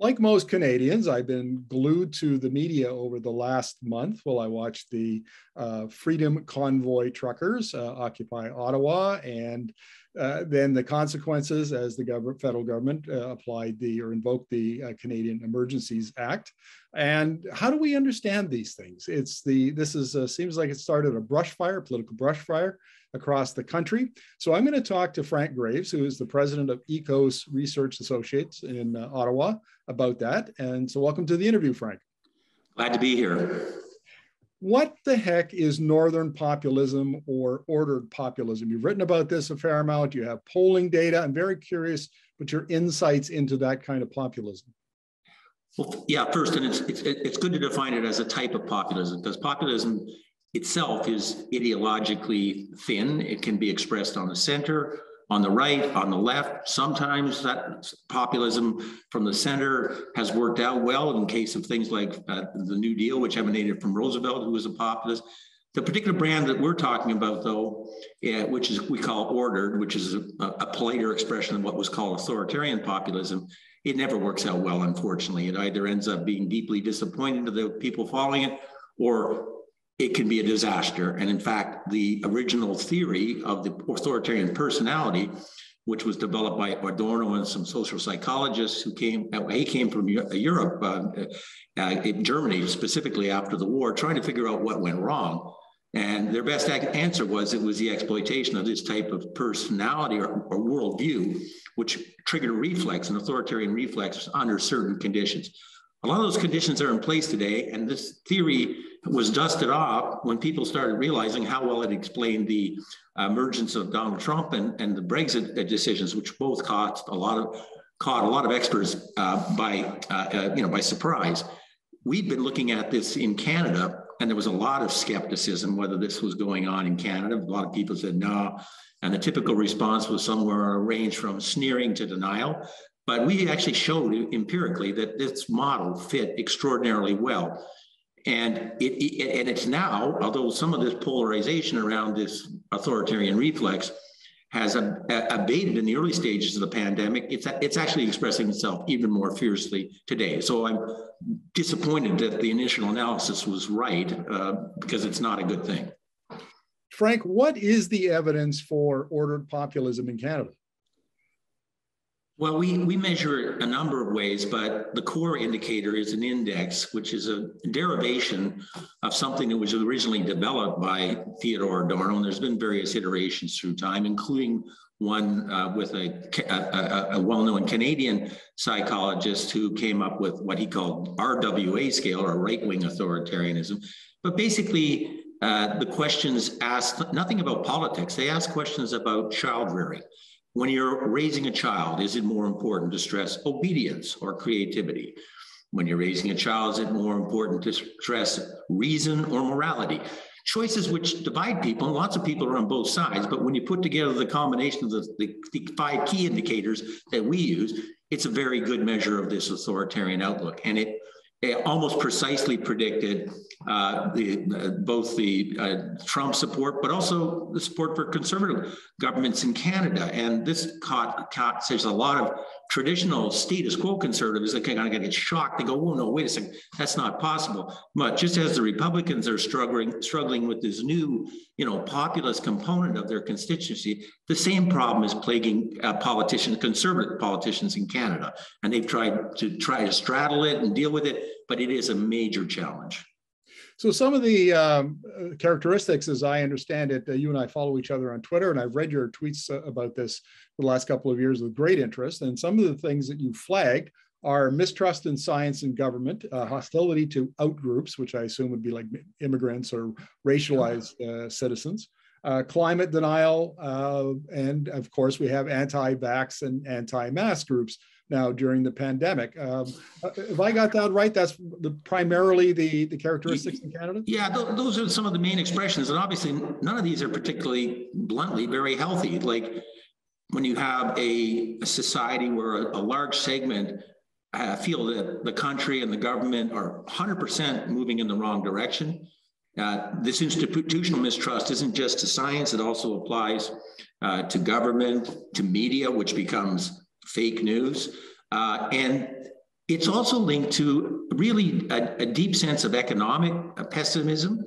Like most Canadians, I've been glued to the media over the last month while I watched the Freedom Convoy truckers occupy Ottawa, and then the consequences as the federal government applied or invoked the Canadian Emergencies Act. And how do we understand these things? Seems like it started a political brush fire across the country. So I'm going to talk to Frank Graves, who is the president of EKOS Research Associates in Ottawa, about that. And so welcome to the interview, Frank. Glad to be here. What the heck is Northern populism or ordered populism? You've written about this a fair amount. You have polling data. I'm very curious about your insights into that kind of populism. Well, yeah, first, and it's good to define it as a type of populism, because populism itself is ideologically thin. It can be expressed on the center, on the right, on the left. Sometimes that populism from the center has worked out well in case of things like the New Deal, which emanated from Roosevelt, who was a populist. The particular brand that we're talking about, though, which is we call ordered, which is a politer expression of what was called authoritarian populism, it never works out well, unfortunately. It either ends up being deeply disappointing to the people following it, or it can be a disaster. And in fact, the original theory of the authoritarian personality, which was developed by Adorno and some social psychologists who came from Europe, Germany specifically after the war, trying to figure out what went wrong. And their best answer was it was the exploitation of this type of personality or worldview, which triggered a reflex, an authoritarian reflex under certain conditions. A lot of those conditions are in place today, and this theory was dusted off when people started realizing how well it explained the emergence of Donald Trump and the Brexit decisions, which both caught a lot of experts by surprise. We'd been looking at this in Canada, and there was a lot of skepticism whether this was going on in Canada. A lot of people said no, and the typical response was somewhere on a range from sneering to denial. But we actually showed empirically that this model fit extraordinarily well. And it's now, although some of this polarization around this authoritarian reflex has abated in the early stages of the pandemic, it's actually expressing itself even more fiercely today. So I'm disappointed that the initial analysis was right, because it's not a good thing. Frank, what is the evidence for ordered populism in Canada? Well, we measure it a number of ways, but the core indicator is an index, which is a derivation of something that was originally developed by Theodore Adorno. And there's been various iterations through time, including one with a well-known Canadian psychologist who came up with what he called RWA scale, or right-wing authoritarianism. But basically, the questions ask nothing about politics. They ask questions about child rearing. When you're raising a child, is it more important to stress obedience or creativity? When you're raising a child, is it more important to stress reason or morality? Choices which divide people, and lots of people are on both sides, but when you put together the combination of the 5 key indicators that we use, it's a very good measure of this authoritarian outlook. And it almost precisely predicted both the Trump support, but also the support for conservative governments in Canada. And this there's a lot of traditional status quo conservatives that kind of get shocked. They go, "Oh no, wait a second, that's not possible." But just as the Republicans are struggling with this new, populist component of their constituency, the same problem is plaguing conservative politicians in Canada, and they've tried to straddle it and deal with it, but it is a major challenge. So some of the characteristics, as I understand it, you and I follow each other on Twitter, and I've read your tweets about this for the last couple of years with great interest. And some of the things that you flagged are mistrust in science and government, hostility to outgroups, which I assume would be like immigrants or racialized citizens, climate denial, and of course we have anti-vax and anti-mask groups now during the pandemic. If I got that right, that's primarily the characteristics in Canada? Yeah, those are some of the main expressions. And obviously, none of these are particularly bluntly very healthy. Like when you have a society where a large segment feel that the country and the government are 100% moving in the wrong direction. This institutional mistrust isn't just to science, it also applies to government, to media, which becomes fake news. And It's also linked to really a deep sense of economic pessimism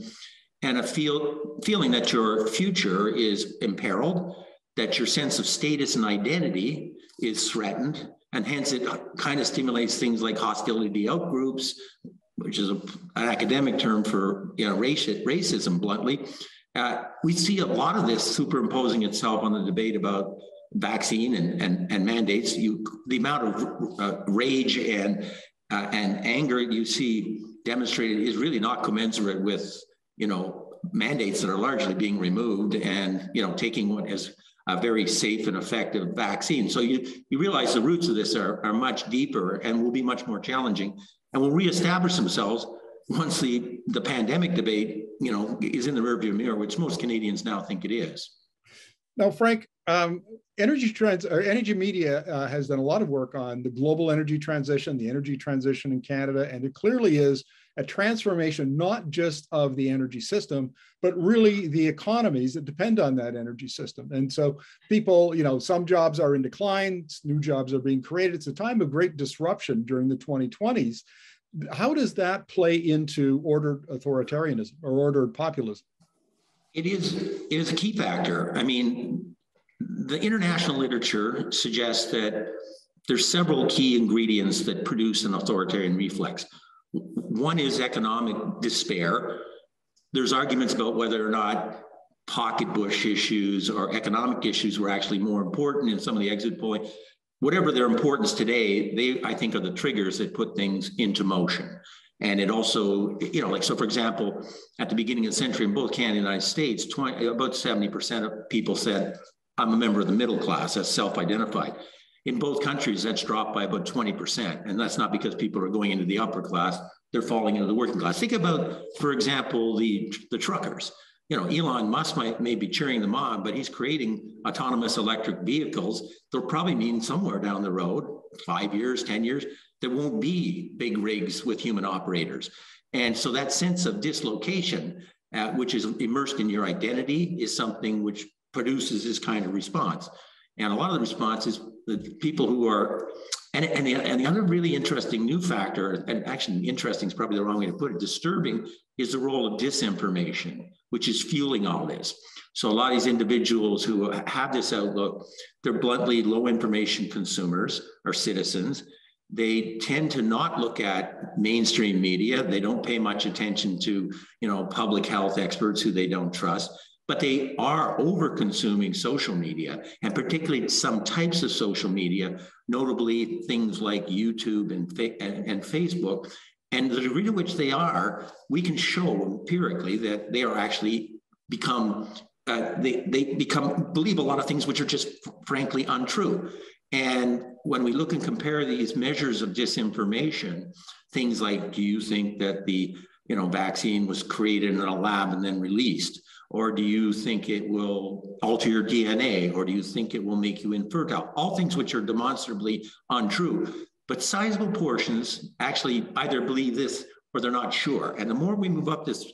and a feeling that your future is imperiled, that your sense of status and identity is threatened, and hence it kind of stimulates things like hostility to outgroups, which is an academic term for racism, bluntly. We see a lot of this superimposing itself on the debate about vaccine and mandates. The amount of rage and anger you see demonstrated is really not commensurate with mandates that are largely being removed and taking what is a very safe and effective vaccine. So you realize the roots of this are much deeper and will be much more challenging, and will reestablish themselves once the pandemic debate is in the rearview mirror, which most Canadians now think it is. Now, Frank, Energy Media has done a lot of work on the global energy transition, the energy transition in Canada, and it clearly is a transformation not just of the energy system, but really the economies that depend on that energy system. And so people, some jobs are in decline, new jobs are being created. It's a time of great disruption during the 2020s. How does that play into ordered authoritarianism or ordered populism? It is a key factor. I mean, the international literature suggests that there's several key ingredients that produce an authoritarian reflex. One is economic despair. There's arguments about whether or not pocketbook issues or economic issues were actually more important in some of the exit polling. Whatever their importance today, they, I think, are the triggers that put things into motion. And it also, so for example, at the beginning of the century in both Canada and the United States, about 70% of people said, I'm a member of the middle class, that's self-identified. In both countries, that's dropped by about 20%. And that's not because people are going into the upper class, they're falling into the working class. Think about, for example, the truckers. Elon Musk may be cheering them on, but he's creating autonomous electric vehicles. They'll probably mean somewhere down the road, 5 years, 10 years, there won't be big rigs with human operators. And so that sense of dislocation, which is immersed in your identity, is something which produces this kind of response. And a lot of the response is the people who are, and the other really interesting new factor, and actually interesting is probably the wrong way to put it, disturbing, is the role of disinformation, which is fueling all this. So a lot of these individuals who have this outlook, they're bluntly low information consumers or citizens. They tend to not look at mainstream media. They don't pay much attention to, public health experts who they don't trust, but they are over-consuming social media, and particularly some types of social media, notably things like YouTube and Facebook. And the degree to which they are, we can show empirically that they are actually believe a lot of things which are just frankly untrue. And when we look and compare these measures of disinformation, things like, do you think that the vaccine was created in a lab and then released? Or do you think it will alter your DNA? Or do you think it will make you infertile? All things which are demonstrably untrue. But sizable portions actually either believe this or they're not sure. And the more we move up this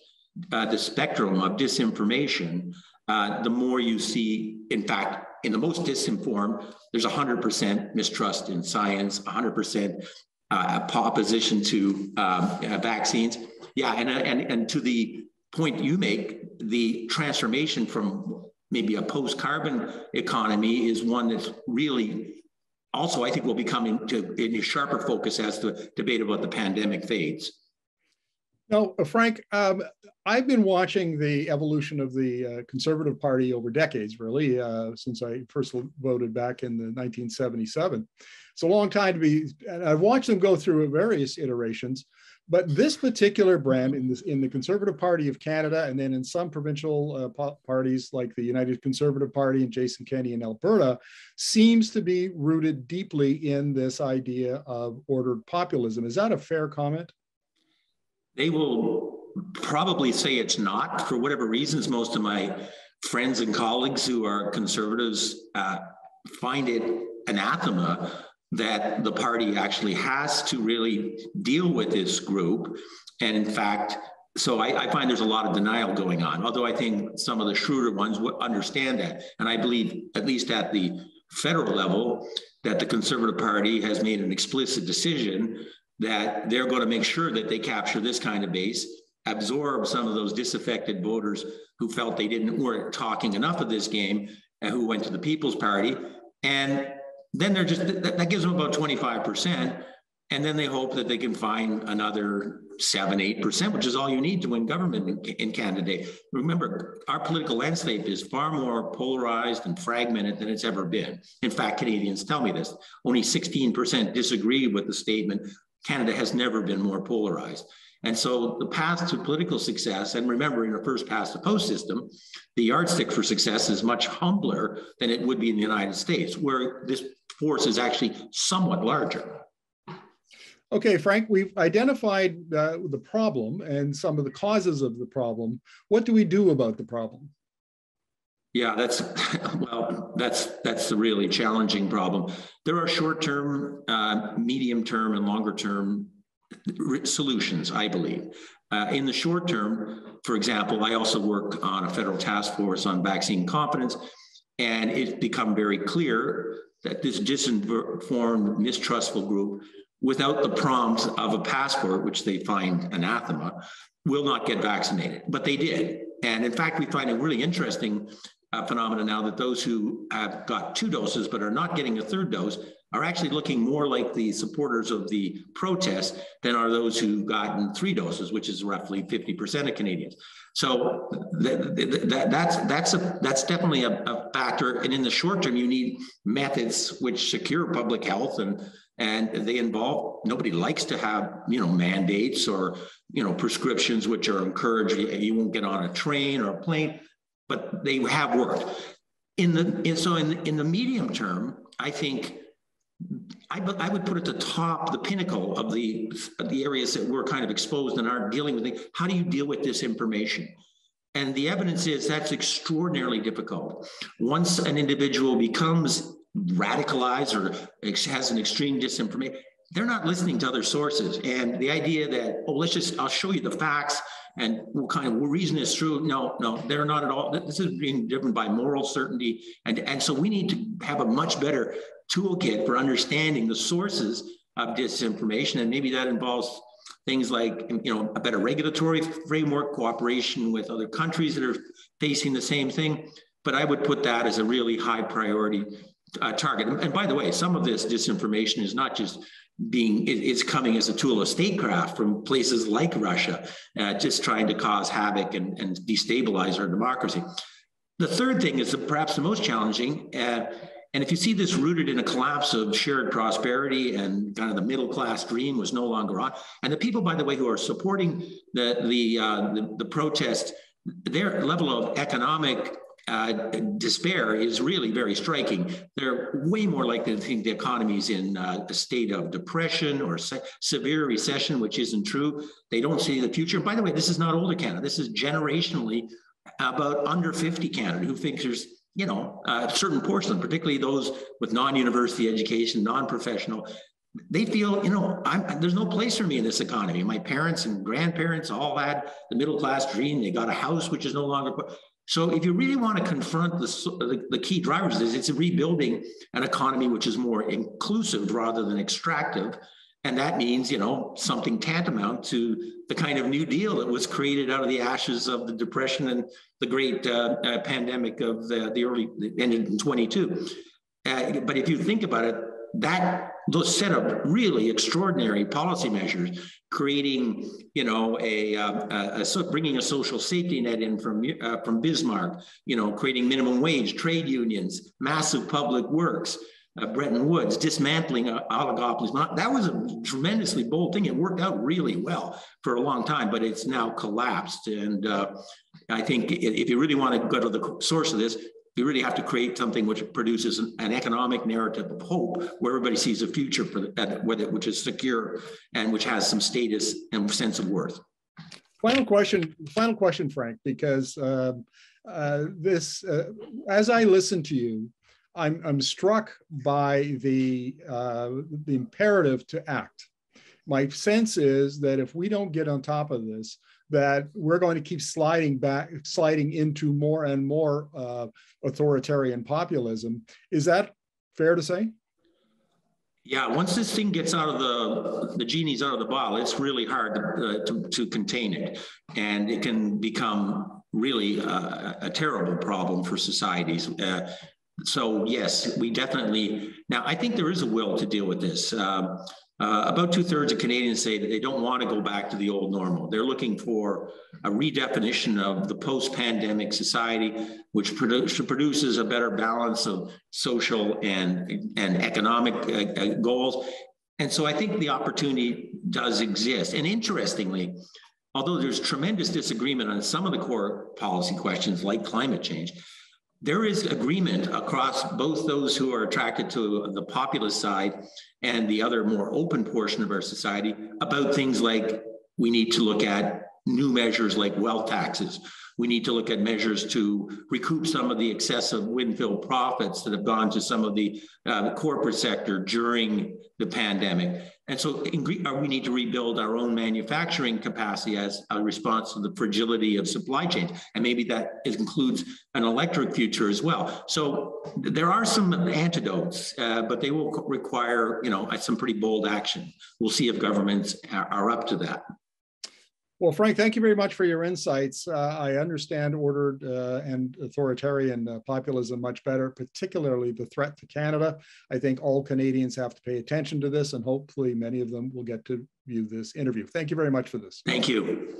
the spectrum of disinformation, the more you see, in fact, in the most disinformed, there's 100% mistrust in science, 100% opposition to vaccines. Yeah, and to the point you make, the transformation from maybe a post-carbon economy is one that's really also, I think, will be coming in a sharper focus as the debate about the pandemic fades. Now, Frank, I've been watching the evolution of the Conservative Party over decades, really, since I first voted back in the 1977. It's a long time to be, and I've watched them go through various iterations. But this particular brand in the Conservative Party of Canada, and then in some provincial parties like the United Conservative Party and Jason Kenney in Alberta, seems to be rooted deeply in this idea of ordered populism. Is that a fair comment? They will probably say it's not, for whatever reasons. Most of my friends and colleagues who are conservatives find it anathema that the party actually has to really deal with this group. And in fact, so I find there's a lot of denial going on, although I think some of the shrewder ones would understand that. And I believe, at least at the federal level, that the Conservative Party has made an explicit decision that they're going to make sure that they capture this kind of base, absorb some of those disaffected voters who felt they weren't talking enough of this game and who went to the People's Party. And then they're just, that gives them about 25%. And then they hope that they can find another 7-8%, which is all you need to win government in Canada. Remember, our political landscape is far more polarized and fragmented than it's ever been. In fact, Canadians tell me this. Only 16% disagree with the statement, Canada has never been more polarized. And so the path to political success, and remember, in a first past the post system, the yardstick for success is much humbler than it would be in the United States, where this force is actually somewhat larger. Okay, Frank, we've identified the problem and some of the causes of the problem. What do we do about the problem? Yeah, that's the really challenging problem. There are short-term, medium-term, and longer-term solutions, I believe. In the short term, for example, I also work on a federal task force on vaccine confidence, and it's become very clear that this disinformed, mistrustful group, without the prompts of a passport, which they find anathema, will not get vaccinated. But they did. And in fact, we find a really interesting phenomenon now that those who have got 2 doses but are not getting a 3rd dose are actually looking more like the supporters of the protest than are those who gotten 3 doses, which is roughly 50% of Canadians. So that's definitely a factor. And in the short term, you need methods which secure public health, and they involve, nobody likes to have, mandates or, prescriptions which are encouraged. You won't get on a train or a plane, but they have worked. In the medium term, I think I would put at the top, the pinnacle of the areas that we're kind of exposed and aren't dealing with it. How do you deal with this information? And the evidence is that's extraordinarily difficult. Once an individual becomes radicalized or has an extreme disinformation, they're not listening to other sources. And the idea that, I'll show you the facts and what kind of reason is true. No, they're not at all. This is being driven by moral certainty. And so we need to have a much better toolkit for understanding the sources of disinformation. And maybe that involves things like, a better regulatory framework, cooperation with other countries that are facing the same thing. But I would put that as a really high priority target. And by the way, some of this disinformation is not just it's coming as a tool of statecraft from places like Russia, just trying to cause havoc and destabilize our democracy. The third thing is perhaps the most challenging, and if you see this rooted in a collapse of shared prosperity and kind of the middle class dream was no longer on, and the people, by the way, who are supporting the protest, their level of economic despair is really very striking. They're way more likely to think the economy is in a state of depression or severe recession, which isn't true. They don't see the future. By the way, this is not older Canada. This is generationally about under 50 Canada who thinks there's, a certain portion, particularly those with non-university education, non-professional, they feel, there's no place for me in this economy. My parents and grandparents all had the middle class dream. They got a house, which is no longer. So if you really want to confront the key drivers, it's rebuilding an economy which is more inclusive rather than extractive. And that means, something tantamount to the kind of New Deal that was created out of the ashes of the Depression and the great pandemic of the ended in 22. But if you think about it, those set of really extraordinary policy measures, creating, bringing a social safety net in from Bismarck, creating minimum wage, trade unions, massive public works, Bretton Woods, dismantling oligopolies. That was a tremendously bold thing. It worked out really well for a long time, but it's now collapsed. And I think if you really want to go to the source of this, you really have to create something which produces an economic narrative of hope, where everybody sees a future which is secure and which has some status and sense of worth. Final question, Frank, because as I listen to you, I'm struck by the imperative to act. My sense is that if we don't get on top of this, that we're going to keep sliding into more and more authoritarian populism. Is that fair to say? Yeah, once this thing gets out of the genie's out of the bottle, it's really hard to contain it. And it can become really a terrible problem for societies. So yes, we definitely, now I think there is a will to deal with this. About 2/3 of Canadians say that they don't want to go back to the old normal. They're looking for a redefinition of the post-pandemic society, which produces a better balance of social and economic goals. And so I think the opportunity does exist. And interestingly, although there's tremendous disagreement on some of the core policy questions like climate change, there is agreement across both those who are attracted to the populist side and the other more open portion of our society about things like we need to look at new measures like wealth taxes. We need to look at measures to recoup some of the excessive windfall profits that have gone to some of the corporate sector during the pandemic. And so we need to rebuild our own manufacturing capacity as a response to the fragility of supply chains. And maybe that includes an electric future as well. So there are some antidotes, but they will require, some pretty bold action. We'll see if governments are up to that. Well, Frank, thank you very much for your insights. I understand ordered and authoritarian populism much better, particularly the threat to Canada. I think all Canadians have to pay attention to this, and hopefully many of them will get to view this interview. Thank you very much for this. Thank you.